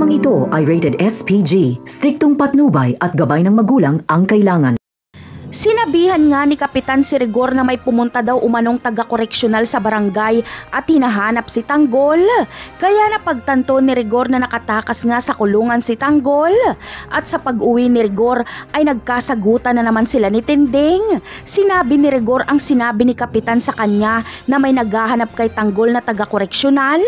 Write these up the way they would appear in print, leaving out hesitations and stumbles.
Programang ito ay rated SPG, striktong patnubay at gabay ng magulang ang kailangan. Sinabihan nga ni Kapitan si Rigor na may pumunta daw umanong taga-koreksyonal sa barangay at hinahanap si Tanggol. Kaya napagtanto ni Rigor na nakatakas nga sa kulungan si Tanggol. At sa pag-uwi ni Rigor ay nagkasagutan na naman sila ni Tinding. Sinabi ni Rigor ang sinabi ni Kapitan sa kanya na may naghahanap kay Tanggol na taga-koreksyonal.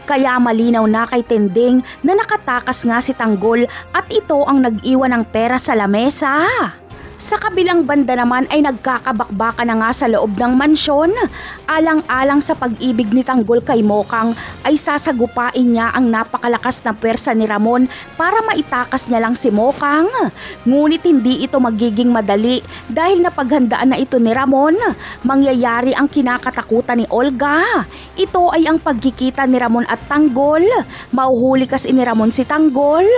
Kaya malinaw na kay Tinding na nakatakas nga si Tanggol at ito ang nag-iwan ng pera sa lamesa. Sa kabilang banda naman ay nagkakabakbaka na nga sa loob ng mansyon. Alang-alang sa pag-ibig ni Tanggol kay Mokang ay sasagupain niya ang napakalakas na pwersa ni Ramon para maitakas niya lang si Mokang. Ngunit hindi ito magiging madali dahil napaghandaan na ito ni Ramon. Mangyayari ang kinakatakutan ni Olga. Ito ay ang pagkikita ni Ramon at Tanggol. Mauhuli kasi ni Ramon si Tanggol.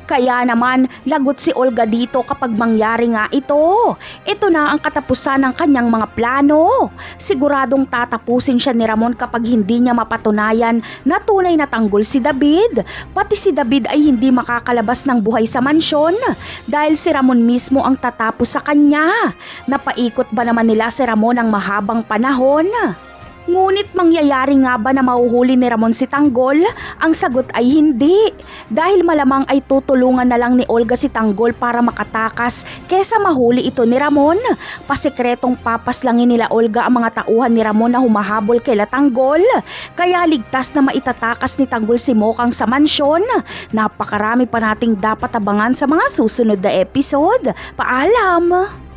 Kaya naman, lagot si Olga dito kapag mangyari nga ito. Ito na ang katapusan ng kanyang mga plano. Siguradong tatapusin siya ni Ramon kapag hindi niya mapatunayan na tunay na Tanggol si David. Pati si David ay hindi makakalabas ng buhay sa mansyon dahil si Ramon mismo ang tatapos sa kanya. Napaikot ba naman nila si Ramon ng mahabang panahon? Ngunit mangyayari nga ba na mahuhuli ni Ramon si Tanggol? Ang sagot ay hindi. Dahil malamang ay tutulungan na lang ni Olga si Tanggol para makatakas kesa mahuli ito ni Ramon. Pasikretong papaslangin nila Olga ang mga tauhan ni Ramon na humahabol kay Tanggol. Kaya ligtas na maitatakas ni Tanggol si Mokang sa mansyon. Napakarami pa nating dapat abangan sa mga susunod na episode. Paalam!